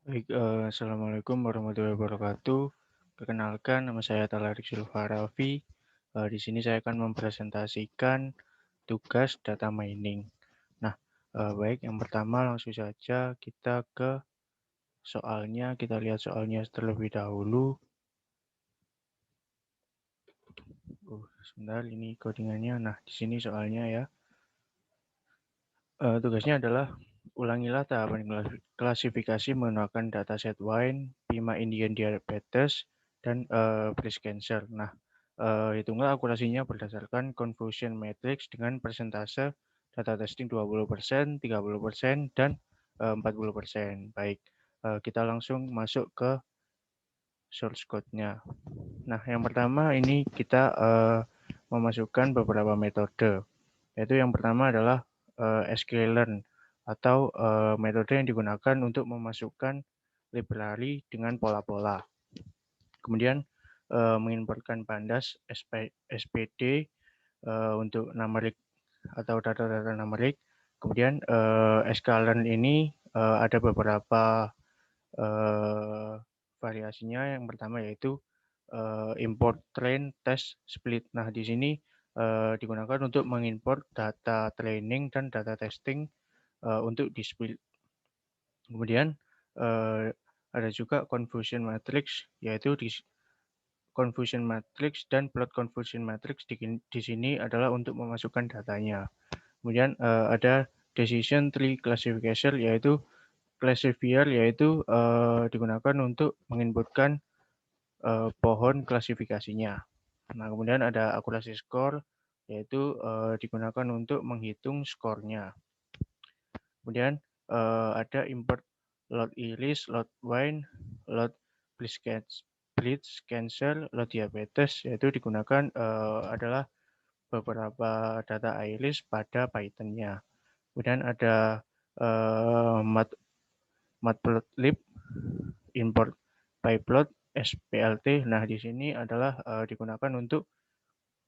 Baik, assalamualaikum warahmatullahi wabarakatuh. Perkenalkan, nama saya Talarik Silva Raffi. Di sini saya akan mempresentasikan tugas data mining. Nah, baik, yang pertama langsung saja kita ke soalnya. Kita lihat soalnya terlebih dahulu. Sebentar, ini codingannya. Nah, di sini soalnya ya. Tugasnya adalah ulangilah tahapan klasifikasi menggunakan dataset wine, Pima Indian Diabetes, dan breast cancer. Nah, hitunglah akurasinya berdasarkan confusion matrix dengan persentase data testing 20%, 30%, dan 40%. Baik, kita langsung masuk ke source code-nya. Nah, yang pertama ini kita memasukkan beberapa metode. Yaitu yang pertama adalah sklearn atau metode yang digunakan untuk memasukkan library dengan pola-pola. Kemudian menginputkan pandas SPD untuk numerik atau data-data numerik. Kemudian sklearn ini ada beberapa variasinya. Yang pertama yaitu import train test split. Nah, di sini digunakan untuk mengimport data training dan data testing untuk di split. Kemudian ada juga confusion matrix, yaitu di confusion matrix dan plot confusion matrix di sini adalah untuk memasukkan datanya. Kemudian ada decision tree classification, yaitu classifier, yaitu digunakan untuk menginputkan pohon klasifikasinya. Nah, kemudian ada akurasi score, yaitu digunakan untuk menghitung skornya. Kemudian ada import load iris, load wine, load bleach cancer, load diabetes, yaitu digunakan adalah beberapa data iris pada Python-nya. Kemudian ada matplotlib, import pyplot, SPLT. Nah, di sini adalah digunakan untuk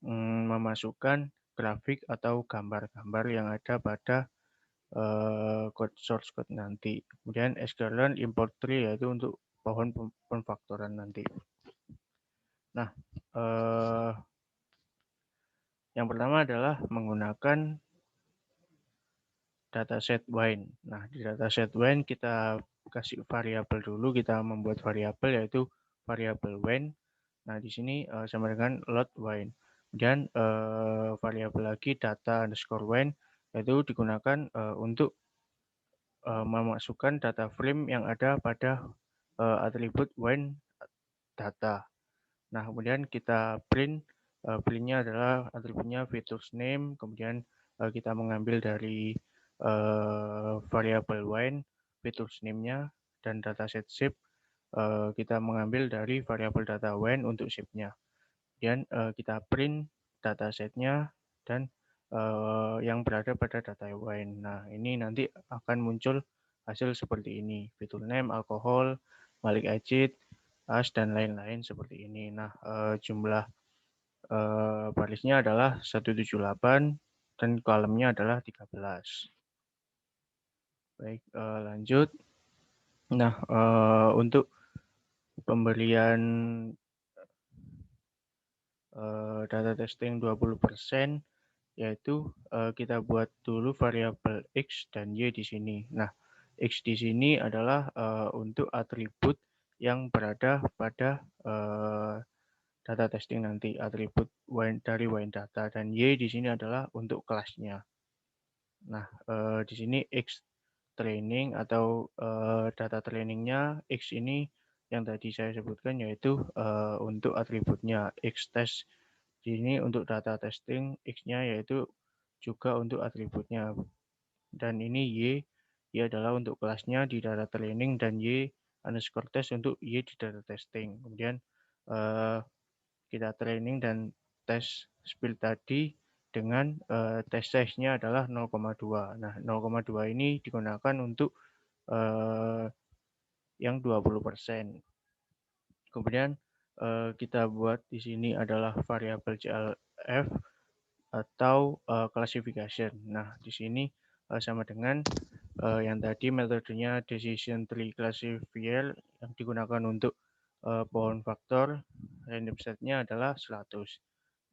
memasukkan grafik atau gambar-gambar yang ada pada source code nanti. Kemudian sklearn import tree, yaitu untuk pohon pemfaktoran nanti. Nah, yang pertama adalah menggunakan dataset wine. Nah, di dataset wine kita kasih variabel dulu, kita membuat variabel yaitu variabel wine. Nah, di sini sama dengan load wine. Kemudian variabel lagi data underscore wine, yaitu digunakan untuk memasukkan data frame yang ada pada atribut wine data. Nah, kemudian kita printnya adalah atributnya features name, kemudian kita mengambil dari variabel wine features name-nya, dan dataset shape kita mengambil dari variabel data wine untuk shape-nya. Kemudian kita print datasetnya dan yang berada pada data wine. Nah, ini nanti akan muncul hasil seperti ini: feature name, alkohol, malik acid, as, dan lain-lain seperti ini. Nah, jumlah barisnya adalah 178 dan kolomnya adalah 13. Baik, lanjut. Nah, untuk pemberian data testing 20%, yaitu kita buat dulu variabel X dan Y di sini. Nah, X di sini adalah untuk atribut yang berada pada data testing nanti, atribut dari wine data, dan Y di sini adalah untuk kelasnya. Nah, di sini X training atau data trainingnya X ini yang tadi saya sebutkan, yaitu untuk atributnya X test. Di sini untuk data testing X-nya yaitu juga untuk atributnya. Dan ini Y adalah untuk kelasnya di data training, dan Y underscore test untuk Y di data testing. Kemudian kita training dan tes split tadi dengan test size-nya adalah 0,2. Nah, 0,2 ini digunakan untuk yang 20%. Kemudian kita buat di sini adalah variabel CLF atau classification. Nah, di sini sama dengan yang tadi metodenya decision tree classifier yang digunakan untuk pohon faktor, random setnya adalah 100.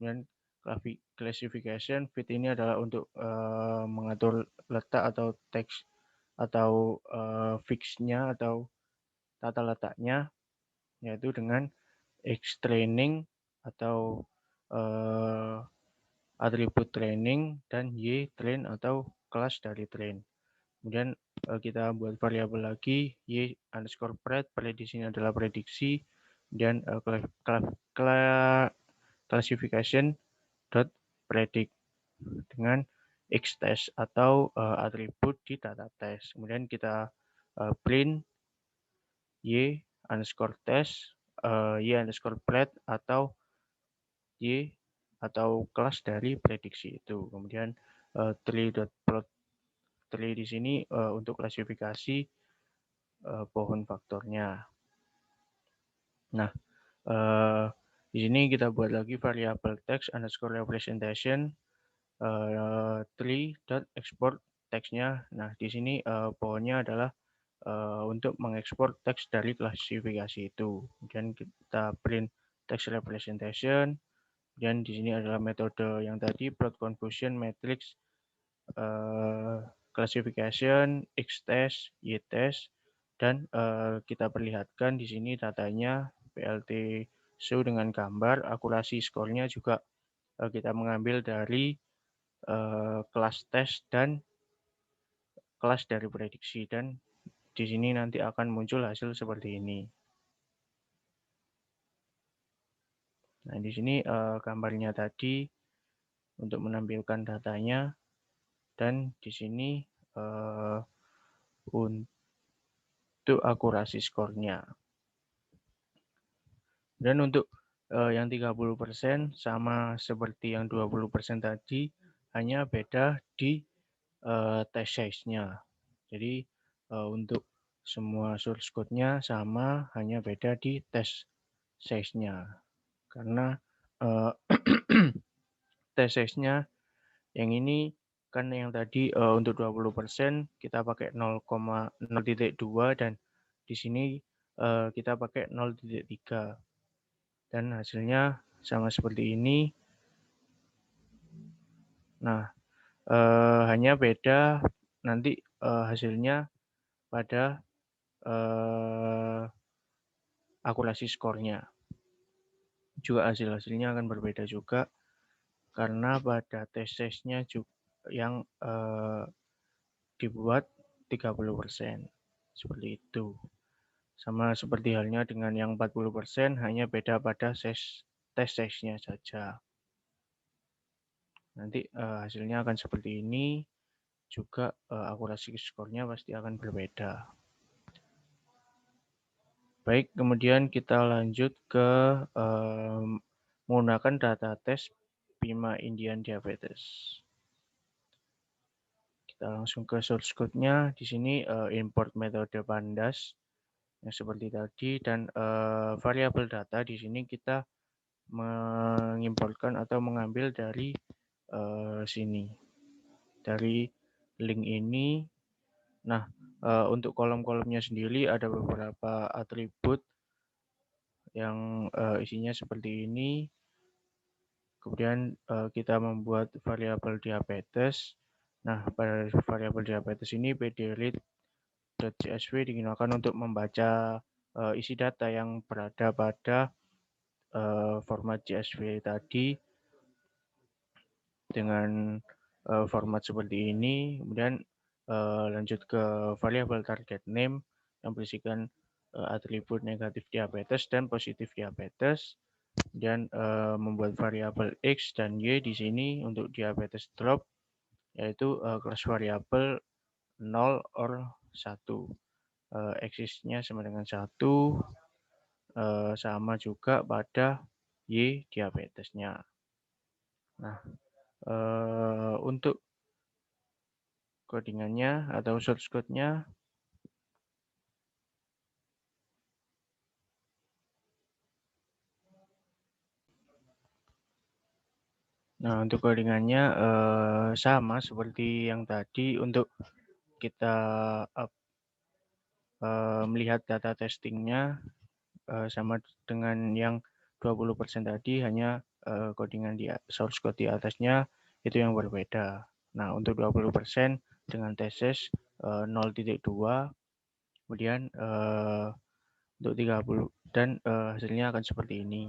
Kemudian classification fit ini adalah untuk mengatur letak atau teks atau fixnya atau tata letaknya, yaitu dengan X training atau atribut training dan Y train atau kelas dari train. Kemudian kita buat variabel lagi Y underscore pred di sini adalah prediksi, dan classification dot predict dengan X test atau atribut di data test. Kemudian kita print Y underscore test, Y underscore pred atau Y atau kelas dari prediksi itu. Kemudian tree.plot tree di sini untuk klasifikasi pohon faktornya. Nah, di sini kita buat lagi variabel text underscore representation tree.export teksnya. Nah, di sini pohonnya adalah untuk mengekspor teks dari klasifikasi itu. Kemudian kita print text representation. Dan di sini adalah metode yang tadi plot confusion matrix classification, X-test, Y-test, dan kita perlihatkan di sini datanya PLT show dengan gambar, akurasi skornya juga kita mengambil dari kelas tes dan kelas dari prediksi, dan di sini nanti akan muncul hasil seperti ini. Nah, di sini gambarnya tadi untuk menampilkan datanya, dan di sini untuk akurasi skornya. Dan untuk yang 30% sama seperti yang 20% tadi, hanya beda di test size-nya. Jadi untuk semua source code-nya sama, hanya beda di test size-nya. Karena test size-nya yang ini kan yang tadi untuk 20% kita pakai 0,0.2 dan di sini kita pakai 0.3. Dan hasilnya sama seperti ini. Nah, hanya beda nanti hasilnya pada akurasi skornya. Juga hasil-hasilnya akan berbeda juga karena pada tes size-nya yang dibuat 30%. Seperti itu. Sama seperti halnya dengan yang 40%, hanya beda pada tes size-nya saja. Nanti hasilnya akan seperti ini, juga akurasi skornya pasti akan berbeda. Baik, kemudian kita lanjut ke menggunakan data tes Bima Indian Diabetes. Kita langsung ke source code-nya. Di sini import metode pandas yang seperti tadi, dan variabel data di sini kita mengimportkan atau mengambil dari sini, dari link ini. Nah, untuk kolom-kolomnya sendiri ada beberapa atribut yang isinya seperti ini. Kemudian kita membuat variabel diabetes. Nah, pada variabel diabetes ini pdread.csv digunakan untuk membaca isi data yang berada pada format CSV tadi dengan format seperti ini. Kemudian lanjut ke variabel target name yang berisikan atribut negatif diabetes dan positif diabetes, dan membuat variabel X dan Y di sini untuk diabetes drop, yaitu kelas variabel 0 or 1. X-nya sama dengan 1, sama juga pada Y diabetesnya. Nah, untuk codingannya atau source code-nya, nah untuk codingannya sama seperti yang tadi. Untuk kita melihat data testingnya sama dengan yang 20% tadi, hanya codingan di source code di atasnya itu yang berbeda. Nah, untuk 20% dengan tesis 0.2, kemudian untuk 30 dan hasilnya akan seperti ini.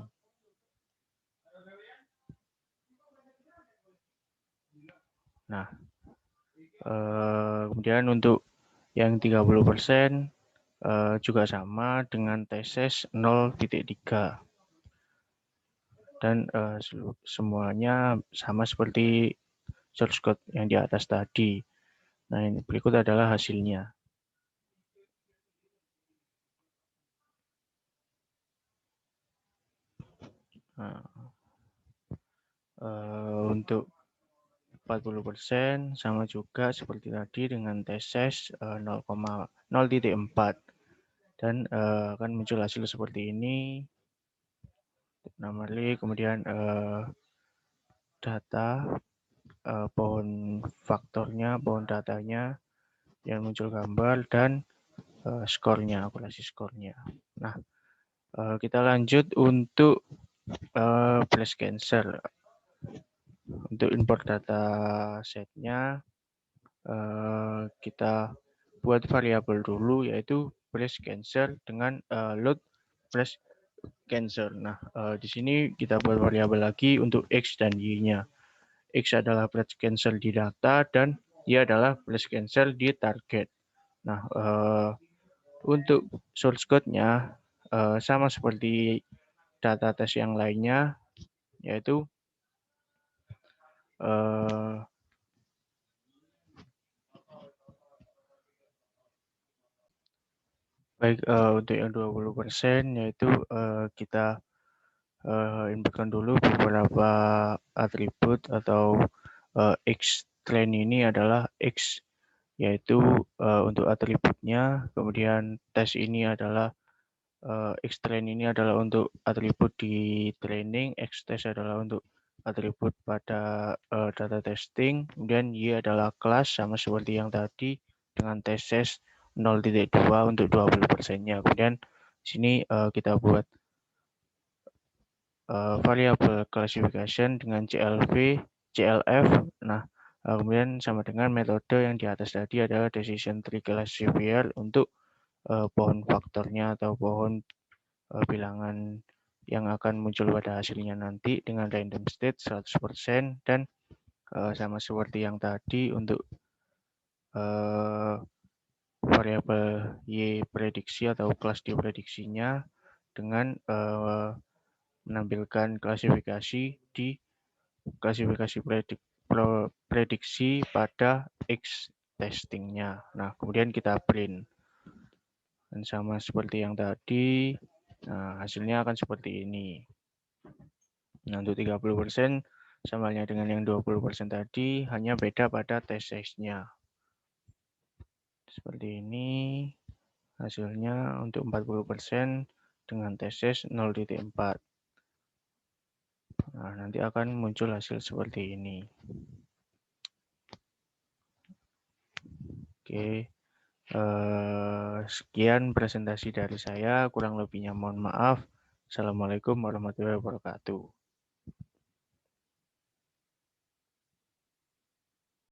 Nah, kemudian untuk yang 30% juga sama dengan tesis 0.3. Dan semuanya sama seperti source code yang di atas tadi. Nah, ini berikut adalah hasilnya. Nah, untuk 40% sama juga seperti tadi dengan tesis 0,4 dan akan muncul hasil seperti ini. Normally, kemudian data pohon faktornya, pohon datanya yang muncul gambar dan skornya, akurasi skornya. Nah, kita lanjut untuk flash cancel. Untuk import data setnya kita buat variabel dulu, yaitu flash cancel dengan load flash cancel. Nah, di sini kita buat variabel lagi untuk x dan y-nya. X adalah flash cancel di data dan y adalah flash cancel di target. Nah, untuk source code-nya sama seperti data tes yang lainnya, yaitu baik untuk yang 20% yaitu kita inputkan dulu beberapa atribut atau X train ini adalah X, yaitu untuk atributnya, kemudian tes ini adalah X train ini adalah untuk atribut di training, X test adalah untuk atribut pada data testing, kemudian Y adalah kelas sama seperti yang tadi dengan tesis 0.2 untuk 20%-nya. Kemudian di sini kita buat variabel classification dengan CLF. Nah, kemudian sama dengan metode yang di atas tadi adalah decision tree classifier untuk pohon faktornya atau pohon bilangan yang akan muncul pada hasilnya nanti dengan random state 100% dan sama seperti yang tadi untuk variabel Y prediksi atau kelas di prediksinya dengan menampilkan klasifikasi di klasifikasi prediksi pada X testingnya. Nah, kemudian kita print. Dan sama seperti yang tadi, nah, hasilnya akan seperti ini. Nah, untuk 30% sama halnya dengan yang 20% tadi, hanya beda pada test size-nya. Seperti ini hasilnya untuk 40% dengan test size 0.4. Nah, nanti akan muncul hasil seperti ini. Oke, sekian presentasi dari saya, kurang lebihnya mohon maaf. Assalamualaikum warahmatullahi wabarakatuh.